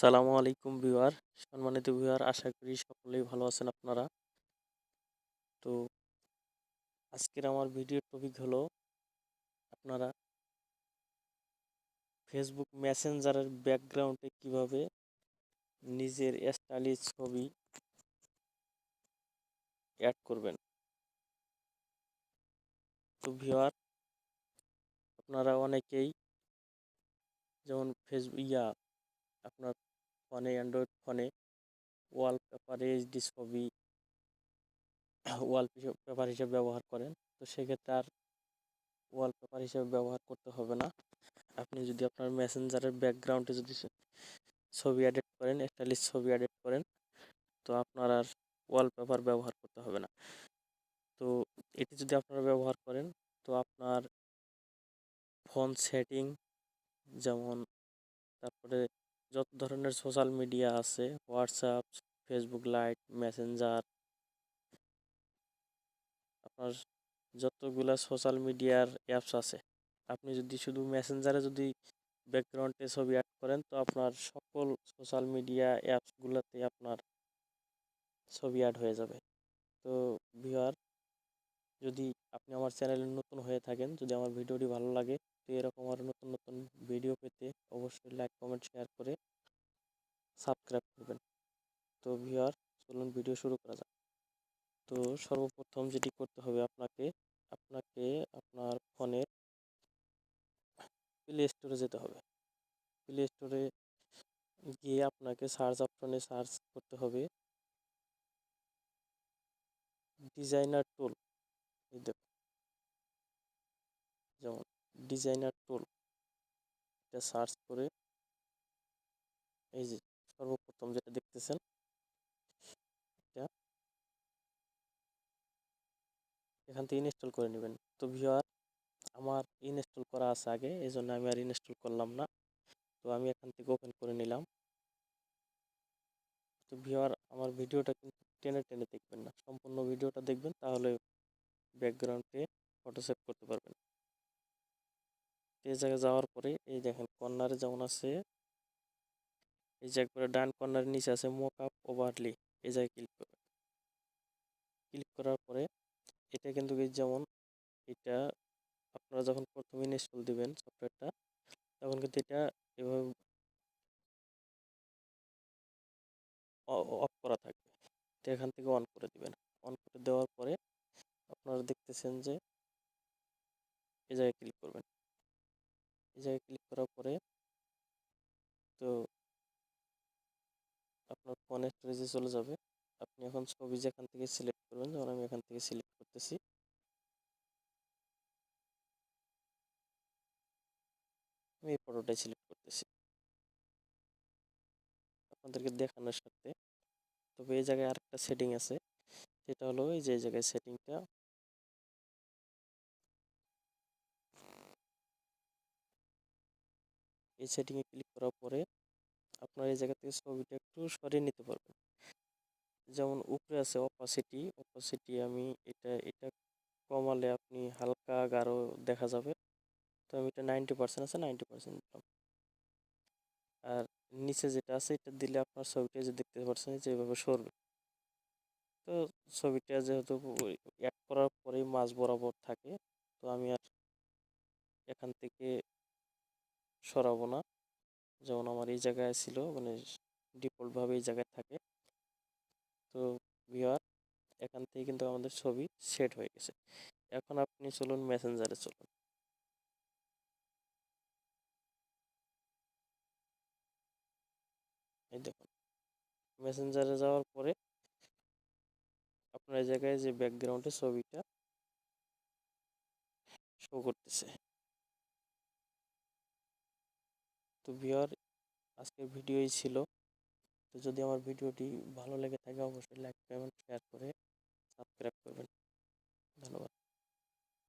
আসসালামু আলাইকুম ভিউয়ার, সম্মানিত ভিউয়ার, আশা করি সকলেই ভালো আছেন আপনারা। তো আজকের আমার ভিডিওর টপিক হলো আপনারা ফেসবুক মেসেঞ্জারের ব্যাকগ্রাউন্ডে কিভাবে নিজের স্টাইলিশ ছবি অ্যাড করবেন। তো ভিউয়ার, আপনারা অনেকেই যেমন ফেসবুক আপনার ফোনে, অ্যান্ড্রয়েড ফোনে ওয়ালপেপারে এইচডি ছবি ওয়ালপেপার হিসেবে ব্যবহার করেন। তো সেক্ষেত্রে আর ওয়ালপেপার হিসেবে ব্যবহার করতে হবে না। আপনি যদি আপনার মেসেঞ্জারের ব্যাকগ্রাউন্ডে যদি ছবি এডিট করেন, স্টাইলিশ ছবি এডিট করেন, তো আপনার আর ওয়ালপেপার ব্যবহার করতে হবে না। তো এটি যদি আপনারা ব্যবহার করেন, তো আপনার ফোন সেটিং, যেমন তারপরে যত ধরনের সোশ্যাল মিডিয়া আছে, হোয়াটসঅ্যাপ, ফেসবুক লাইট, মেসেঞ্জার, আপনার যতগুলা সোশ্যাল মিডিয়ার অ্যাপস আছে, আপনি যদি শুধু মেসেঞ্জারে যদি ব্যাকগ্রাউন্ডে ছবি অ্যাড করেন, তো আপনার সকল সোশ্যাল মিডিয়া অ্যাপসগুলোতে আপনার ছবি অ্যাড হয়ে যাবে। তো ভিউয়ার, যদি আপনি আমার চ্যানেলে নতুন হয়ে থাকেন, যদি আমার ভিডিওটি ভালো লাগে, তো এরকম আরও নতুন নতুন ভিডিও পেতে অবশ্যই লাইক, কমেন্ট, শেয়ার করে সাবস্ক্রাইব করবেন। তো ভিউয়ার, চলুন ভিডিও শুরু করা যাক। তো সর্বপ্রথম যেটি করতে হবে আপনাকে আপনাকে আপনার ফোনের প্লে স্টোরে যেতে হবে। প্লে স্টোরে গিয়ে আপনাকে সার্চ অপশনে সার্চ করতে হবে ডিজাইনার টুল। এই দেখুন, যেমন ডিজাইনার টুল, এটা সার্চ করে এই যে সর্বপ্রথম যেটা দেখতেছেন, এটা এখান থেকে ইনস্টল করে নেবেন। তো ভিউয়ার, আমার ইনস্টল করা আছে আগে, এই জন্য আমি আর ইনস্টল করলাম না। তো আমি এখান থেকে ওপেন করে নিলাম। তো ভিউয়ার, আমার ভিডিওটা কিন্তু টেনে টেনে দেখবেন না, সম্পূর্ণ ভিডিওটা দেখবেন, তাহলে ব্যাকগ্রাউন্ডে ফটো সেভ করতে পারবেন। এই জায়গায় যাওয়ার পরে এই দেখেন কর্নারে যেমন আছে, এই যে একবারে ডান কর্নারের নিচে আছে মোকআপ ওভারলি, এই জায়গায় ক্লিক করবেন। ক্লিক করার পরে এটা কিন্তু যেমন এটা আপনারা যখন প্রথমে ইনস্টল দিবেন সফটওয়্যারটা, তখন কিন্তু এটা এভাবে অফ করা থাকবে। তো এখান থেকে অন করে দিবেন। অন করে দেওয়ার পরে আপনারা দেখতেছেন যে এই জায়গায় ক্লিক করবেন। এই জায়গায় ক্লিক করার পরে তো আপনার ফোনের স্টোরেজে চলে যাবে। আপনি এখন ছবি যেখান থেকে সিলেক্ট করবেন, যেমন আমি এখান থেকে সিলেক্ট করতেছি, আমি এই ফটোটাই সিলেক্ট করতেছি আপনাদেরকে দেখানোর সাথে। তবে এই জায়গায় আরেকটা সেটিং আছে, সেটা হলো এই যে এই জায়গায় সেটিংটা, এই সেটিংয়ে ক্লিক করার পরে আপনার এই জায়গা থেকে ছবিটা একটু সরিয়ে নিতে পারবেন। যেমন উপরে আছে অপাসিটি, অপাসিটি আমি এটা কমালে আপনি হালকা গাঢ় দেখা যাবে। তো আমি এটা 90% আছে, 90% দিলাম। আর নিচে যেটা আছে এটা দিলে আপনার ছবিটা যে দেখতে পাচ্ছেন যেভাবে সরবে। তো ছবিটা যেহেতু অ্যাড করার পরেই মাঝ বরাবর থাকে, তো আমি আর এখান থেকে সরাবো না। যেমন আমার এই জায়গায় ছিল, মানে ডিফল্টভাবে এই জায়গায় থাকে। তো ভিউয়ার, এখান থেকে কিন্তু আমাদের ছবি সেট হয়ে গেছে। এখন আপনি চলুন মেসেঞ্জারে চলুন। এই দেখুন, মেসেঞ্জারে যাওয়ার পরে আপনার এই জায়গায় যে ব্যাকগ্রাউন্ডে ছবিটা শো করতেছে। তো ভিউয়ার, আজকের ভিডিওই ছিল। তো যদি আমার ভিডিওটি ভালো লেগে থাকে, অবশ্যই লাইক, কমেন্ট, শেয়ার করে সাবস্ক্রাইব করবেন। ধন্যবাদ।